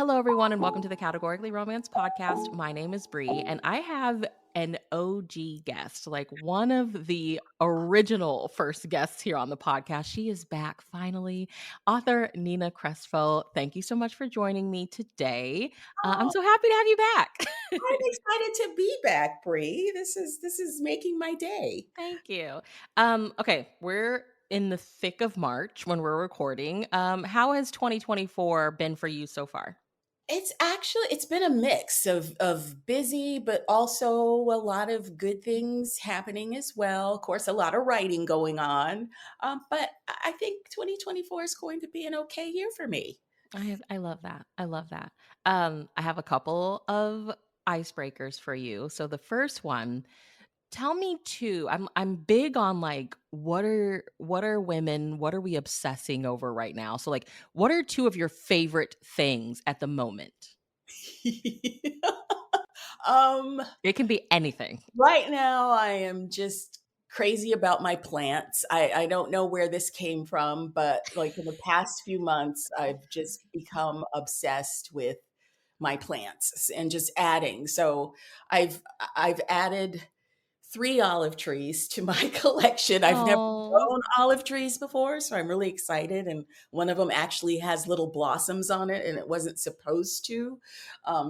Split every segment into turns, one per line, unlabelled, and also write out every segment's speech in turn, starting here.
Hello, everyone, and welcome to the Categorically Romance podcast. My name is Bree, and I have an OG guest, like one of the original first guests here on the podcast. She is back finally. Author Nina Crespo, thank you so much for joining me today. I'm
Oh,
so happy to have you back.
I'm excited to be back, Bree. This is making my day.
Thank you. Okay, we're in the thick of March when we're recording. How has 2024 been for you so far?
It's been a mix of busy, but also a lot of good things happening as well. Of course, a lot of writing going on. But I think 2024 is going to be an okay year for me.
I love that. I love that. I have a couple of icebreakers for you. So the first one, tell me two. I'm big on like what are women, what are we obsessing over right now? So like what are two of your favorite things at the moment?
um,
It can be anything.
right now, I am just crazy about my plants. I don't know where this came from, but like in the past few months, I've just become obsessed with my plants and just adding. So I've I've added 3 olive trees to my collection. I've never
Oh.
grown olive trees before, so I'm really excited, and one of them actually has little blossoms on it, and it wasn't supposed to.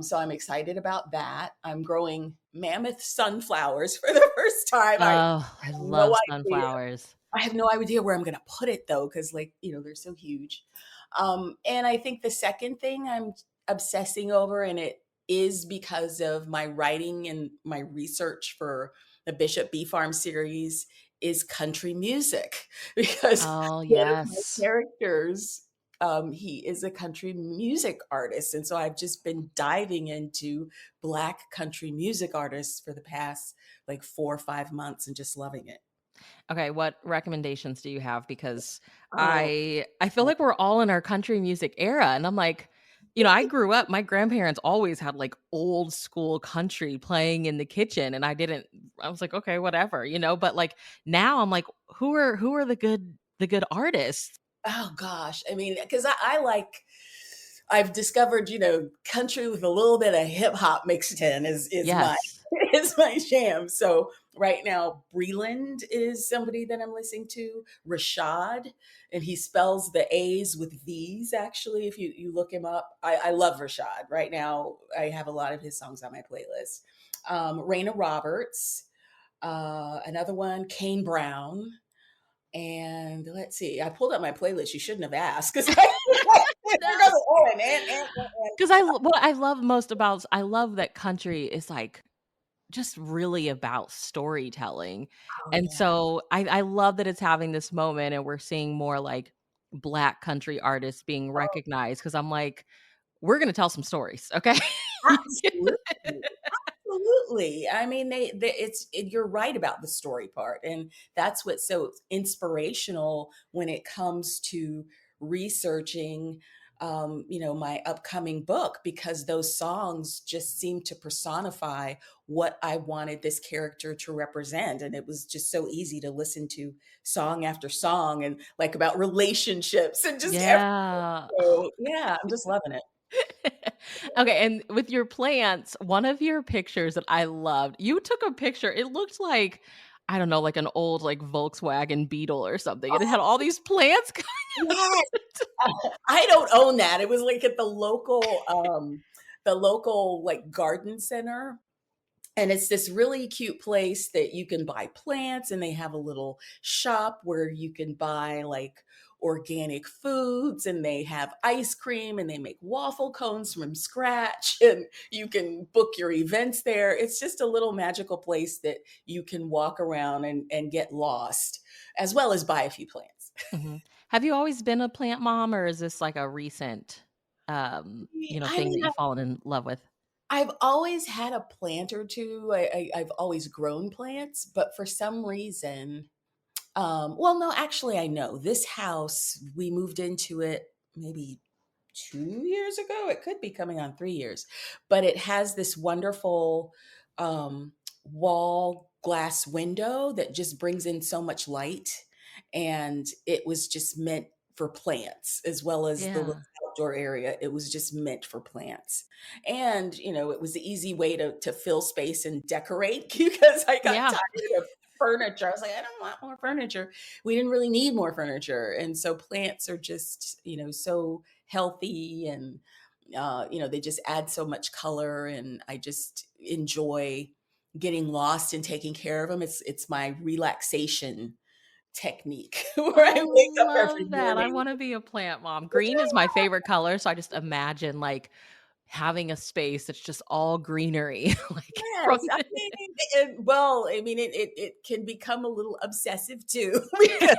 So I'm excited about that. I'm growing mammoth sunflowers for the first time. I have
Oh, I
no
love
idea.
sunflowers.
I have no idea where I'm gonna put it though, because like, they're so huge. And I think the second thing I'm obsessing over, and it is because of my writing and my research for the Bishop B Farm series, is country music. Because
Oh,
one of my
yes.
characters, he is a country music artist. And so I've just been diving into Black country music artists for the past like 4 or 5 months and just loving it.
Okay, what recommendations do you have? Because
Oh,
I feel like we're all in our country music era, and I'm like, I grew up, my grandparents always had like old school country playing in the kitchen, and I was like, okay, whatever, but like now I'm like, who are the good artists?
Oh gosh. I mean, because I've discovered, country with a little bit of hip hop mixed in is my
Yes.
is my jam. So right now, Breland is somebody that I'm listening to. Rashad, and he spells the A's with V's. Actually, if you look him up, I love Rashad. Right now, I have a lot of his songs on my playlist. Raina Roberts, another one, Kane Brown. And let's see, I pulled up my playlist. You shouldn't have asked because there goes Owen and.
Because what I love most about I love that country is like just really about storytelling.
Oh
And
yeah.
so I love that it's having this moment and we're seeing more like Black country artists being
Oh,
recognized because I'm like, we're gonna tell some stories, okay?
absolutely. Absolutely. I mean, you're right about the story part, and that's what's so inspirational when it comes to researching, my upcoming book, because those songs just seem to personify what I wanted this character to represent, and it was just so easy to listen to song after song, and like about relationships and just everything.
Yeah.
So yeah, I'm just loving it.
Okay, and with your plants, one of your pictures that I loved, you took a picture, it looked like, I don't know, like an old, like, Volkswagen Beetle or something, and it had all these plants going
Yes. I don't own that. It was like at the local like garden center. And it's this really cute place that you can buy plants, and they have a little shop where you can buy like organic foods, and they have ice cream, and they make waffle cones from scratch, and you can book your events there. It's just a little magical place that you can walk around and get lost, as well as buy a few plants.
Mhm. Have you always been a plant mom, or is this like a recent,
I
thing
mean,
that you've fallen in love with?
I've always had a plant or two. I've always grown plants, but for some reason, well, no, actually, I know this house. We moved into it maybe 2 years ago. It could be coming on 3 years, but it has this wonderful wall glass window that just brings in so much light, and it was just meant for plants as well as the little
Yeah.
outdoor area. It was just meant for plants. And, it was the easy way to fill space and decorate because I got
Yeah.
tired of furniture. I was like, I don't want more furniture. We didn't really need more furniture. And so plants are just, so healthy and they just add so much color and I just enjoy getting lost and taking care of them. It's my relaxation technique where
I
I wake up every
love that. I
morning.
wanna be a plant mom. Green is my favorite color, so I just imagine, like, having a space that's just all greenery, like,
Yes,
from
I
the
mean, well, I mean, it can become a little obsessive too because,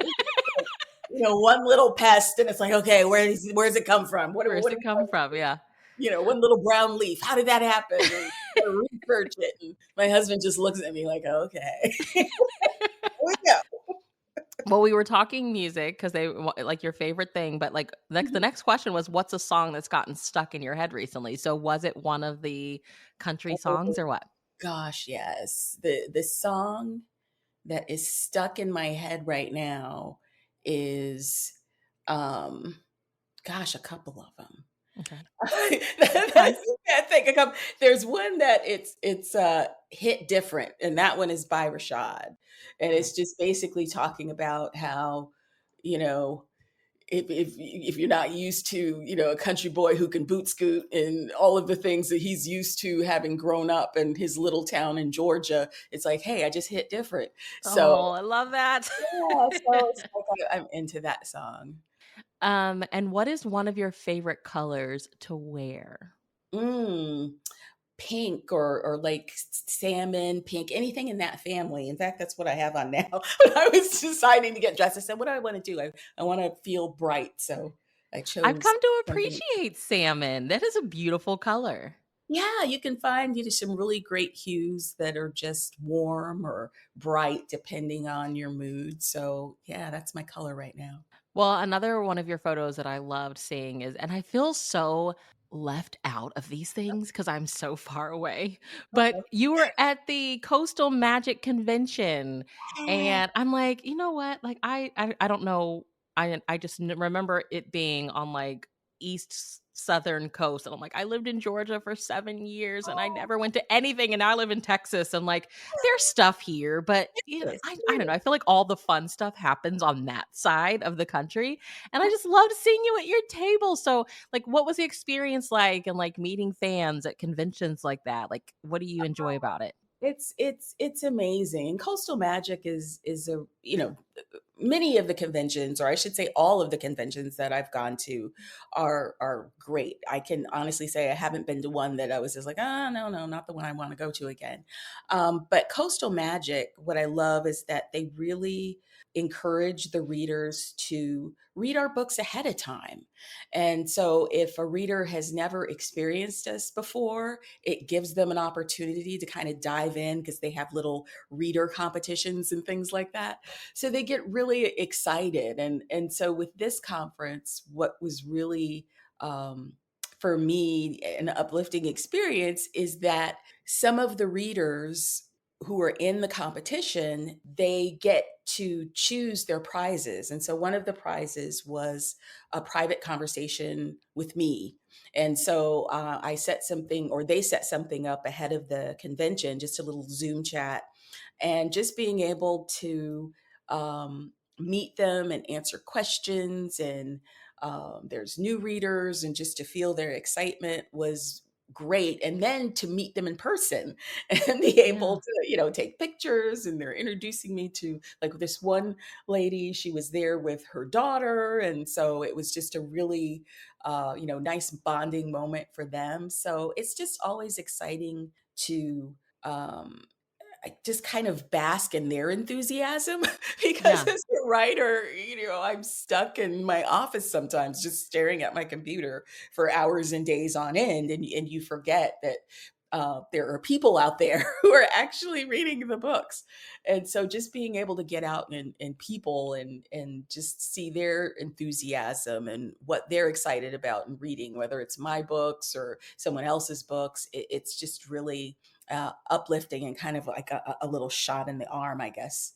one little pest and it's like, "Okay, where's it come from?
where's
What are
it
we
come
going
from?
to do?"
Yeah.
One little brown leaf, how did that happen? And research it, and my husband just looks at me like, "Okay, here we go."
Well, we were talking music because they wa like, your favorite thing, but, like, the
Mhm.
next question was, what's a song that's gotten stuck in your head recently? So was it one of the country songs
Oh
or what?
gosh, yes. The song that is stuck in my head right now is, um, gosh, a couple of them.
Okay. That's fine.
I think a couple. There's one that it's hit different, and that one is by Rashad, and
Okay.
it's just basically talking about how, you know, if you're not used to, a country boy who can boot scoot and all of the things that he's used to having grown up in his little town in Georgia, it's like, hey, I just hit different. So
Oh, I love that.
yeah, so it's like I'm into that song.
And what is one of your favorite colors to wear?
Mm. Pink or like salmon pink, anything in that family. In fact, that's what I have on now. When I was deciding to get dressed, I said, "What do I want to do? I want to feel bright." So I
I've
chose
come to
something.
appreciate salmon. That is a beautiful color.
Yeah, you can find some really great hues that are just warm or bright depending on your mood. So yeah, that's my color right now.
Well, another one of your photos that I loved seeing is, and I feel so left out of these things because I'm so far away, but you were at the Coastal Magic Convention,
Okay.
and I'm like, "You know what?" Like, I don't know, I just remember it being on, like, southern coast, and I'm like, "I lived in Georgia for 7 years, and I
Oh,
never went to anything, and now I live in Texas," and, like, there's stuff here, but,
yes,
I don't know, I feel like all the fun stuff happens on that side of the country, and I just loved seeing you at your table. So, like, what was the experience like and, like, meeting fans at conventions like that? Like, what do you enjoy about it?
it's amazing. And Coastal Magic is a many of the conventions, or I should say all of the conventions that I've gone to are great. I can honestly say I haven't been to one that I was just like, "Ah, no, no, not the one I wanna go to again." But Coastal Magic, what I love is that they really encourage the readers to read our books ahead of time. And so if a reader has never experienced us before, it gives them an opportunity to kind of dive in because they have little reader competitions and things like that. So they get really excited. And so with this conference, what was really um, for me an uplifting experience is that some of the readers who are in the competition, they get to choose their prizes. And so one of the prizes was a private conversation with me. And so I set something, or they set something up ahead of the convention, just a little Zoom chat, and just being able to meet them and answer questions. And there's new readers, and just to feel their excitement was great. And then to meet them in person and be able
Yeah.
to, take pictures. And they're introducing me to like this one lady, she was there with her daughter. And so it was just a really, nice bonding moment for them. So it's just always exciting to, um, I just kind of bask in their enthusiasm because
Yeah.
as a writer, I'm stuck in my office sometimes just staring at my computer for hours and days on end. And you forget that there are people out there who are actually reading the books. And so just being able to get out and people and just see their enthusiasm and what they're excited about in reading, whether it's my books or someone else's books, it's just really uplifting and kind of like a little shot in the arm, I guess,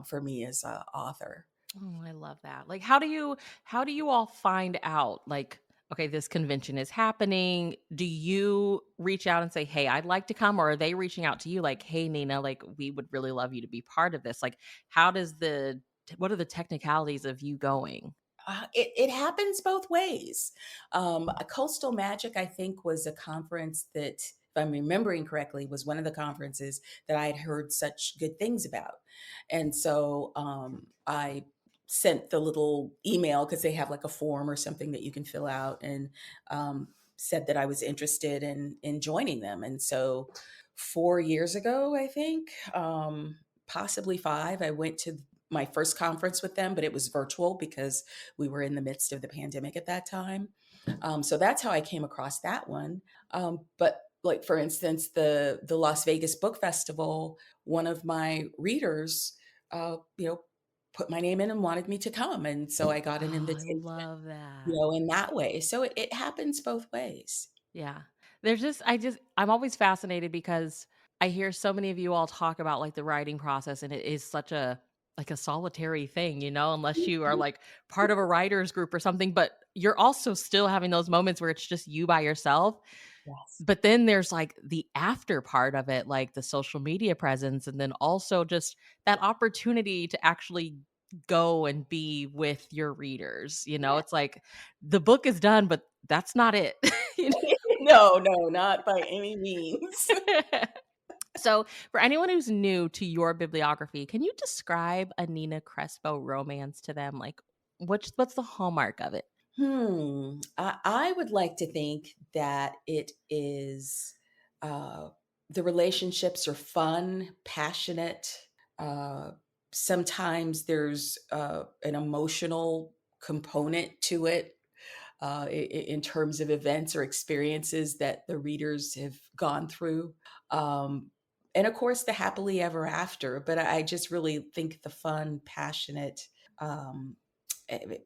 for me as a author.
Oh, I love that. Like, how do you all find out, like, okay, this convention is happening. Do you reach out and say, "Hey, I'd like to come," or are they reaching out to you like, "Hey, Nina, like we would really love you to be part of this." Like, how does what are the technicalities of you going?
It happens both ways. A Coastal Magic, I think, was a conference that, if I'm remembering correctly, was one of the conferences that I had heard such good things about. And so I sent the little email because they have like a form or something that you can fill out, and said that I was interested in joining them. And so 4 years ago, I think, possibly five, I went to my first conference with them, but it was virtual because we were in the midst of the pandemic at that time. So that's how I came across that one. But like for instance, the Las Vegas Book Festival, one of my readers, you know, put my name in and wanted me to come, and so I got an
Oh, I
invitation,
love that.
in that way. So it happens both ways.
Yeah. I'm always fascinated because I hear so many of you all talk about, like, the writing process, and it is such a like, a solitary thing, unless you are,
Mhm.
like, part of a writers group or something, but you're also still having those moments where it's just you by yourself.
Yes.
But then there's, like, the after part of it, like the social media presence, and then also just that opportunity to actually go and be with your readers,
Yeah.
It's like the book is done, but that's not it, you
No, no, not by any means.
know? So, for anyone who's new to your bibliography, can you describe a Nina Crespo romance to them? Like, what's the hallmark of it?
I would like to think that it is, uh, the relationships are fun, passionate. Uh, Sometimes there's an emotional component to it, in terms of events or experiences that the readers have gone through. Um, and of course, the happily ever after. But I just really think the fun, passionate, um, eh,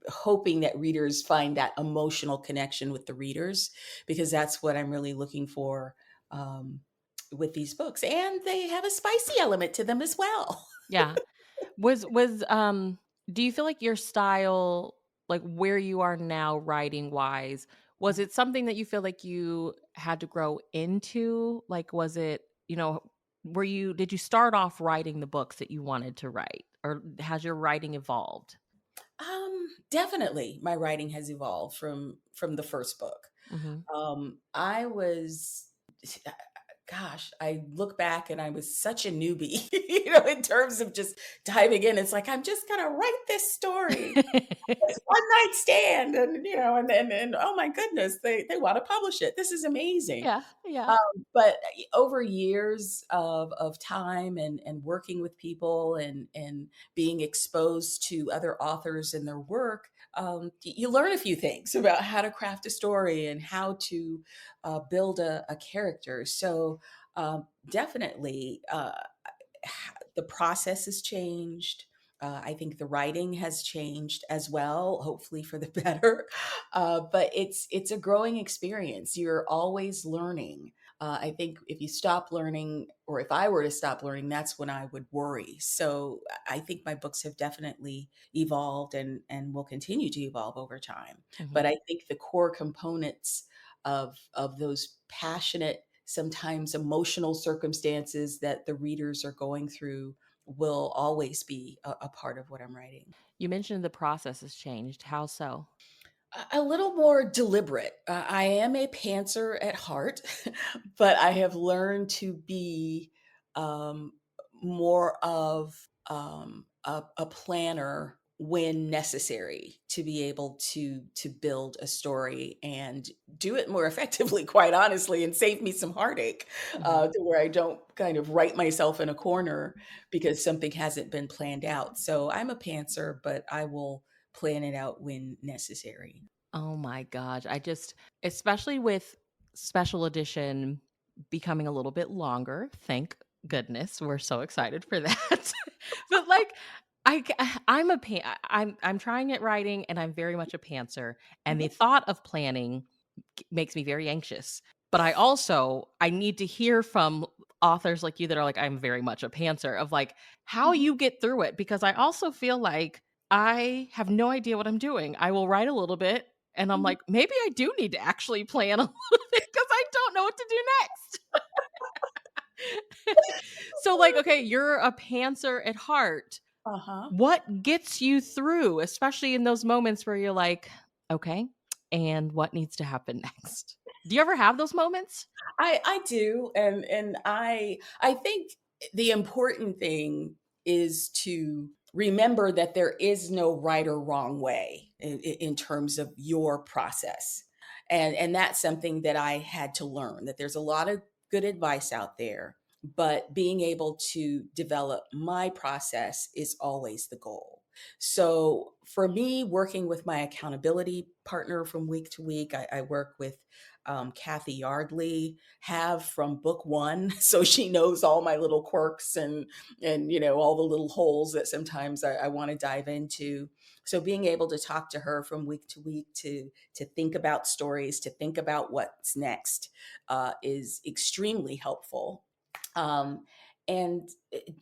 hoping that readers find that emotional connection with the readers, because that's what I'm really looking for, um, with these books. And they have a spicy element to them as well.
Yeah. Do you feel like your style, like where you are now writing wise, was it something that you feel like you had to grow into? Like, was it, did you start off writing the books that you wanted to write, or has your writing evolved?
Definitely, my writing has evolved from the first book.
Mhm.
I was, gosh, I look back and I was such a newbie, in terms of just diving in. It's like I'm just gonna write this story, this one night stand, and and oh my goodness, they want to publish it. This is amazing.
Yeah, yeah.
Um, but over years of time and working with people and being exposed to other authors and their work, you learn a few things about how to craft a story and how to build a character. So definitely, the process has changed. I think the writing has changed as well, hopefully for the better. But it's a growing experience. You're always learning. I think if you stop learning, or if I were to stop learning, that's when I would worry. So I think my books have definitely evolved and will continue to evolve over time.
Mhm.
But I think the core components of those passionate, sometimes emotional circumstances that the readers are going through will always be a part of what I'm writing.
You mentioned the process has changed. How so?
A little more deliberate. I am a pantser at heart, but I have learned to be um, more of a planner when necessary to be able to build a story and do it more effectively, quite honestly, and save me some heartache,
Mhm.
to where I don't kind of write myself in a corner because something hasn't been planned out. So I'm a pantser, but I will plan it out when necessary.
Oh my gosh. Especially with special edition becoming a little bit longer, thank goodness. We're so excited for that. But like I'm I'm trying at writing and I'm very much a pantser, and the
Mhm,
thought of planning makes me very anxious. But I need to hear from authors like you that are like, I'm very much a pantser, of like how
mhm.
you get through it, because I also feel like I have no idea what I'm doing. I will write a little bit And I'm
Mhm.
like, maybe I do need to actually plan a little bit because I don't know what to do next. So, like, okay, you're a pantser at heart.
Uh-huh.
What gets you through, especially in those moments where you're like, okay, and what needs to happen next? Do you ever have those moments?
I do, and I think the important thing is to remember that there is no right or wrong way in terms of your process, and that's something that I had to learn. That there's a lot of good advice out there, but being able to develop my process is always the goal. So for me, working with my accountability partner from week to week, I work with Kathy Yardley, have from book one, so she knows all my little quirks and all the little holes that sometimes I want to dive into. So being able to talk to her from week to week to think about stories, to think about what's next, is extremely helpful. Um, and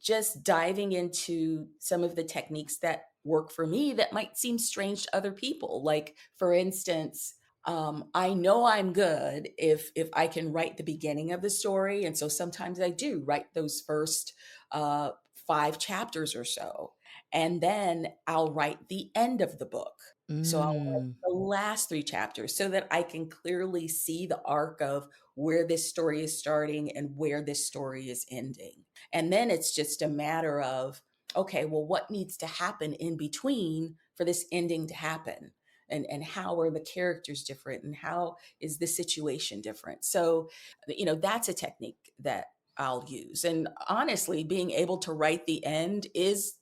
just diving into some of the techniques that work for me that might seem strange to other people. Like, for instance, I know I'm good if I can write the beginning of the story, and so sometimes I do write those first 5 chapters or so, and then I'll write the end of the book. So I'll write
Mm.
the last 3 chapters so that I can clearly see the arc of where this story is starting and where this story is ending. And then it's just a matter of, okay, well, what needs to happen in between for this ending to happen? And how are the characters different and how is the situation different? So that's a technique that I'll use. And honestly, being able to write the end is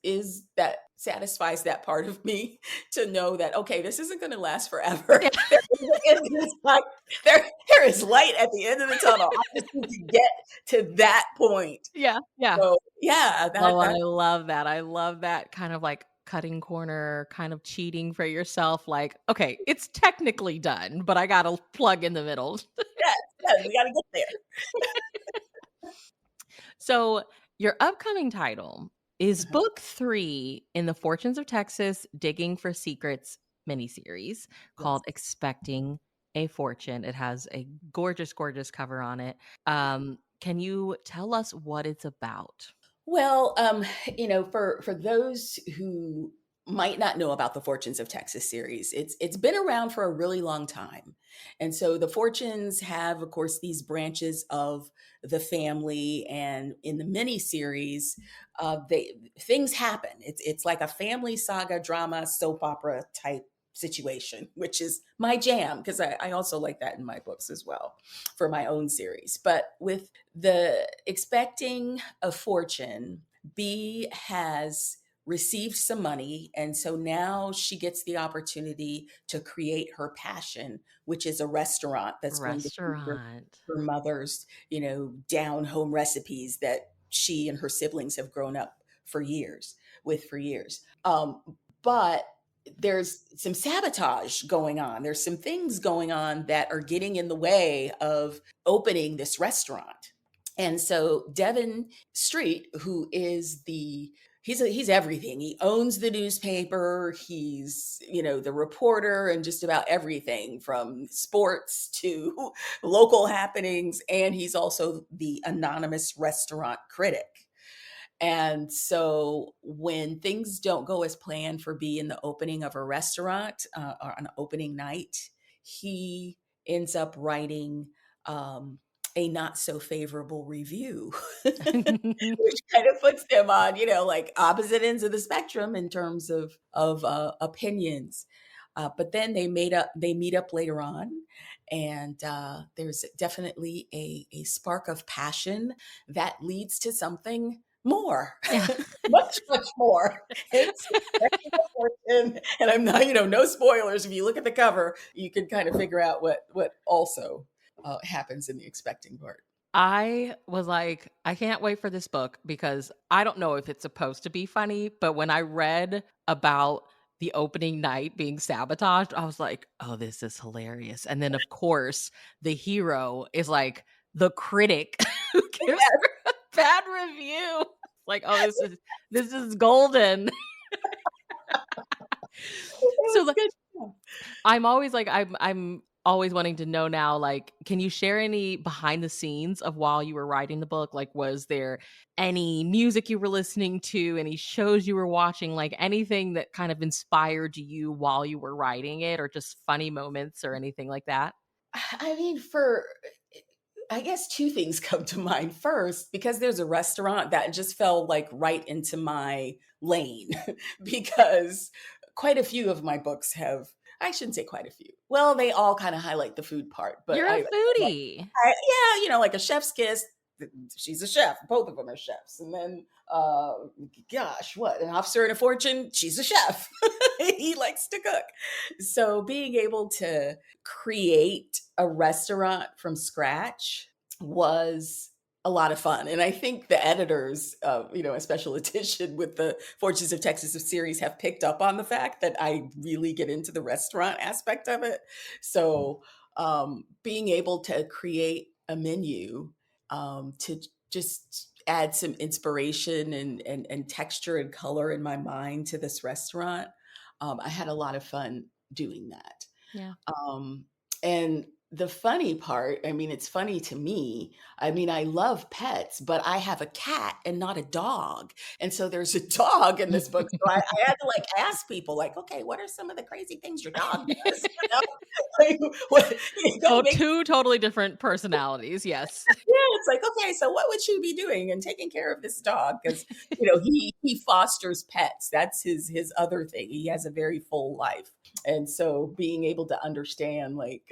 that satisfies that part of me to know that, okay, this isn't going to last forever.
Yeah.
There is light at the end of the tunnel. I just need to get to that point.
Yeah. Yeah.
So yeah,
Oh,
that
I love that. I love that kind of like cutting corner, kind of cheating for yourself. Like, okay, it's technically done, but I got to plug in the middle.
yes, yes, we got to get there.
So, your upcoming title is
Uh-huh.
book 3 in the Fortunes of Texas Digging for Secrets miniseries
Yes.
called Expecting a Fortune. It has a gorgeous, gorgeous cover on it. Can you tell us what it's about?
Well, for those who might not know about the Fortunes of Texas series, it's been around for a really long time. And so the Fortunes have, of course, these branches of the family, and in the mini series, they things happen. It's like a family saga, drama, soap opera type situation, which is my jam because I also like that in my books as well for my own series. But with the Expecting a Fortune, B has received some money. And so now she gets the opportunity to create her passion, which is a restaurant that's going to feature
Restaurant.
her mother's, down home recipes that she and her siblings have grown up for years. But there's some sabotage going on. There's some things going on that are getting in the way of opening this restaurant. And so Devin Street, who is he's everything. He owns the newspaper, he's, the reporter and just about everything from sports to local happenings, and he's also the anonymous restaurant critic. And so when things don't go as planned for B in the opening of a restaurant or on opening night, he ends up writing um, a not so favorable review, which kind of puts them on, like opposite ends of the spectrum in terms of opinions. But then they meet up later on, and there's definitely a spark of passion that leads to something more,
Yeah.
much, much more. It's Expecting a Fortune, and I'm not, no spoilers. If you look at the cover, you can kind of figure out what also happens in the expecting part.
I was like, I can't wait for this book because I don't know if it's supposed to be funny, but when I read about the opening night being sabotaged, I was like, oh, this is hilarious. And then, of course, the hero is like the critic who gives
Yes,
her a bad review. Like, oh, this is golden.
it
So,
was good.
I'm always like I'm always wanting to know now, like, can you share any behind the scenes of while you were writing the book? Like, was there any music you were listening to, any shows you were watching, like anything that kind of inspired you while you were writing it, or just funny moments or anything like that?
I mean, for I guess 2 things come to mind. First, because there's a restaurant that just fell, like, right into my lane because quite a few of my books have I shouldn't say quite a few. Well, they all kinda highlight the food part, but
You're a foodie.
yeah, like a chef's kiss, she's a chef. Both of them are chefs. And then, gosh, what? An officer in a fortune, she's a chef. He likes to cook. So being able to create a restaurant from scratch was a lot of fun. And I think the editors of, a special edition with the Fortunes of Texas series have picked up on the fact that I really get into the restaurant aspect of it. So being able to create a menu to just add some inspiration and texture and color in my mind to this restaurant, I had a lot of fun doing that.
Yeah.
Um, and the funny part, I mean, it's funny to me. I mean, I love pets, but I have a cat and not a dog. And so there's a dog in this book. So I had to like ask people, like, okay, what are some of the crazy things your dog does? Like, what, go make
Two totally different personalities, yes.
yeah, it's like, okay, so what would you be doing and taking care of this dog? Because he fosters pets. That's his other thing. He has a very full life, and so being able to understand, like,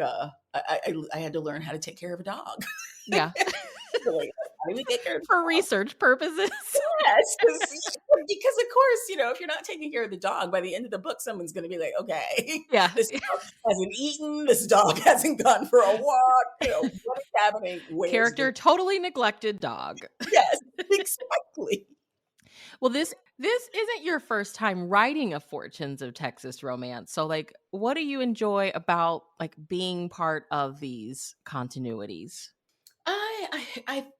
I had to learn how to take care of a dog.
Yeah.
Like, how do we take care of
For
the dog?
research purposes.
Yes, because of course, if you're not taking care of the dog, by the end of the book, someone's going to be like, okay,
Yeah.
this dog hasn't eaten, this dog hasn't gone for a walk. What is happening? Where's the
Character totally neglected dog.
yes, exactly.
Well, this isn't your first time writing a Fortunes of Texas romance. So like what do you enjoy about like being part of these continuities?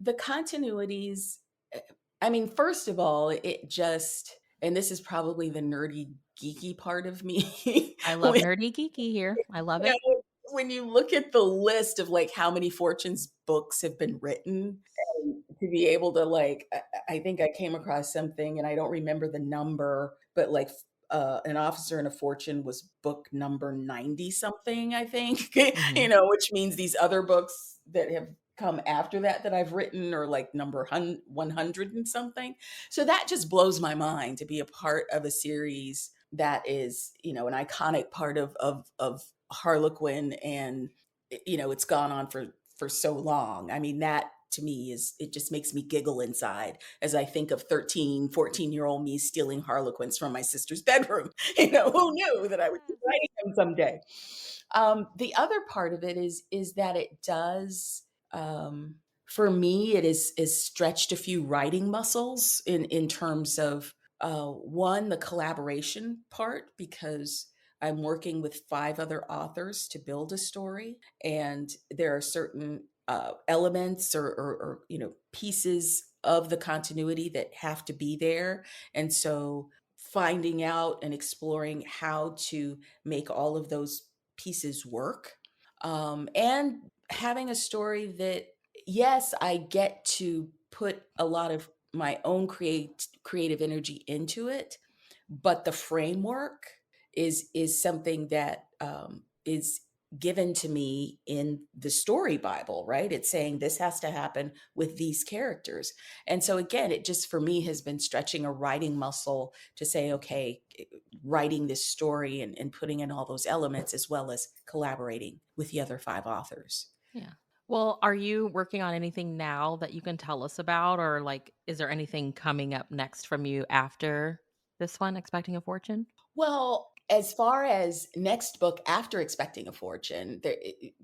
The continuities. eh, I mean, first of all, it just, and this is probably the nerdy, geeky part of me.
I love
when,
nerdy geeky here. I love
you
it.
know, when you look at the list of like how many Fortunes books have been written, and to be able to like, I think I came across something, and I don't remember the number, but like. An Officer in a Fortune was book number 90 something, I think,
Mhm.
which means these other books that have come after that I've written are like number 100 and something. So that just blows my mind to be a part of a series that is, an iconic part of Harlequin, and it's gone on for so long. I mean, that to me is it just makes me giggle inside as I think of 13, 14-year-old me stealing Harlequins from my sister's bedroom. Who knew that I would be writing them someday? The other part of it is that it does for me it is stretched a few writing muscles in terms of one, the collaboration part, because I'm working with 5 other authors to build a story, and there are certain elements or pieces of the continuity that have to be there, and so finding out and exploring how to make all of those pieces work, and having a story that, yes, I get to put a lot of my own creative energy into it, but the framework is something that is given to me in the story Bible, right? It's saying this has to happen with these characters. And so again, it just for me has been stretching a writing muscle to say, okay, writing this story and putting in all those elements as well as collaborating with the other 5 authors.
Yeah. Well, are you working on anything now that you can tell us about, or like is there anything coming up next from you after this one, Expecting a Fortune?
Well, as far as next book after Expecting a Fortune,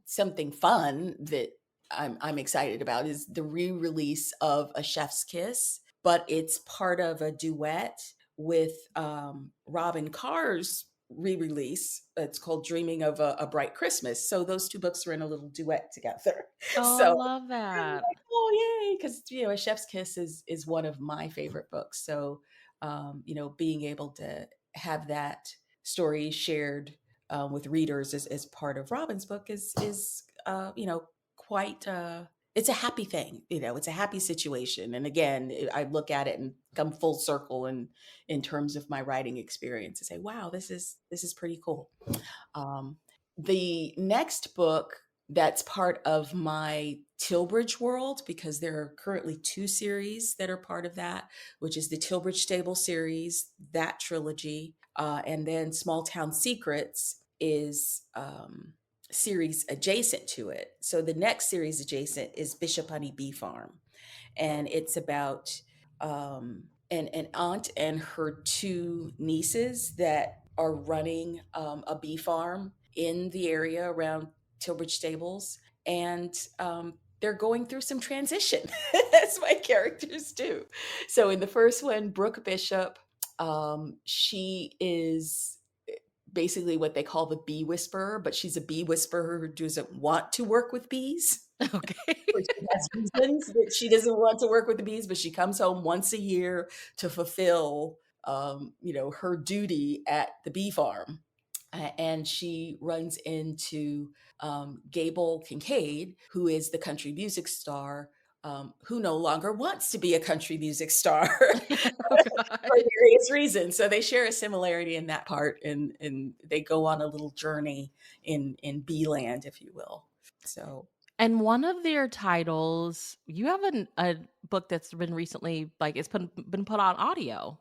something fun that I'm excited about is the re-release of A Chef's Kiss, but it's part of a duet with Robin Carr's re-release. It's called Dreaming of a Bright Christmas. So those 2 books are in a little duet together.
Oh, I
So
love
I'm
that.
like, "Oh, yay!" Because A Chef's Kiss is one of my favorite books. So, being able to have that story shared, with readers as part of Robin's book is quite. It's a happy thing, it's a happy situation. And again, I look at it and come full circle in terms of my writing experience and say, wow, this is pretty cool. Um, the next book that's part of my Tilbridge world, because there are currently two series that are part of that, which is the Tilbridge Stable series, that trilogy, and then Small Town Secrets is series adjacent to it. So the next series adjacent is Bishop Honey Bee Farm, and it's about an aunt and her two nieces that are running a bee farm in the area around Tilbridge Stables, and they're going through some transition, as my characters do. So in the first one, Brooke Bishop, she is basically what they call the bee whisperer, but she's a bee whisperer who doesn't want to work with bees.
Okay.
Or she has reasons that she doesn't want to work with the bees, but she comes home once a year to fulfill, her duty at the bee farm. And she runs into Gable Kincaid, who is the country music star, who no longer wants to be a country music star
Oh
for
god.
various reasons. So they share a similarity in that part, and they go on a little journey in bee land, if you will. So
And one of their titles, you have a book that's been recently, like, been put on audio.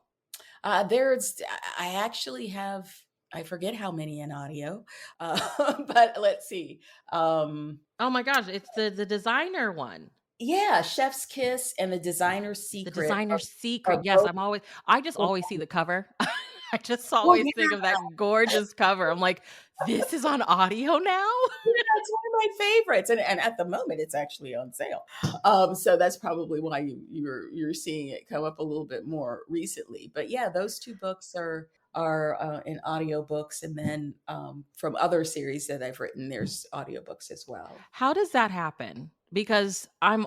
there's, I actually have, I forget how many in audio, but let's see.
Oh my gosh, it's the designer one.
Yeah, Chef's Kiss and The Designer's
The
Secret
Designer's Secret.
are
Yes,
both.
I just always see the cover. I just
Well,
always
yeah,
think of that gorgeous cover. I'm like, "This is on audio now?"
it's one of my favorites, and at the moment, it's actually on sale. So that's probably why you're seeing it come up a little bit more recently. But yeah, those two books are in audiobooks, and then from other series that I've written, there's audiobooks as well.
How does that happen? Because I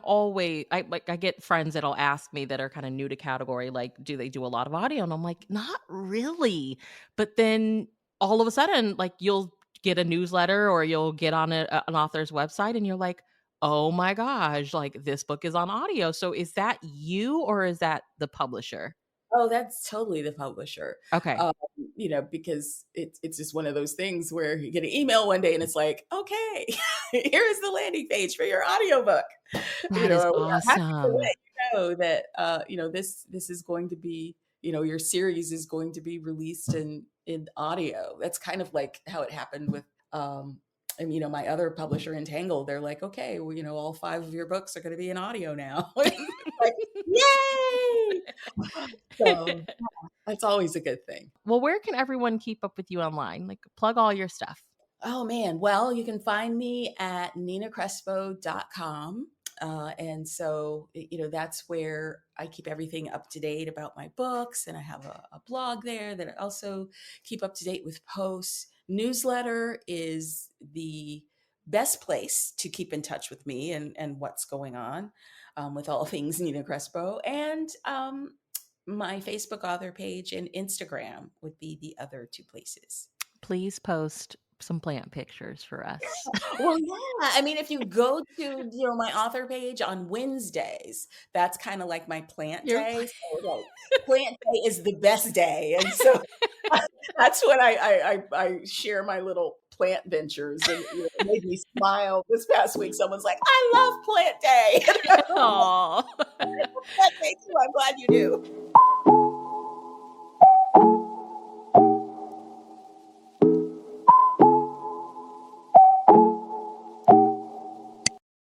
get friends that'll ask me that are kinda new to category, like, "Do they do a lot of audio?" And I'm like, "Not really." But then all of a sudden, like, you'll get a newsletter or you'll get on an author's website and you're like, "Oh my gosh, like, this book is on audio." So is that you or is that the publisher?
Oh, that's totally the publisher.
Okay.
Um, because it's just one of those things where you get an email one day and it's like, okay, here is the landing page for your audiobook.
That is
We are happy to
awesome.
let you know that this is going to be, your series is going to be released in audio. That's kind of like how it happened with and my other publisher, Entangled. They're like, okay, well, all five of your books are going to be in audio now. Like, yay! So that's always a good thing.
Well, where can everyone keep up with you online? Like, plug all your stuff.
Oh man, well, you can find me at ninacrespo.com. And so, that's where I keep everything up to date about my books. And I have a blog there that I also keep up to date with posts. Newsletter is the best place to keep in touch with me and what's going on with all things Nina Crespo. And my Facebook author page and Instagram would be the other two places.
Please post some plant pictures for us.
Well, yeah. I mean, if you go to, my author page on Wednesdays, that's kind of like my plant
Your
day. So like plant day is the best day. And so that's when I share my little plant ventures, and it made me smile this past week. Someone's like, I love plant day. And I'm like,
Aw.
plant day too. I'm glad you do.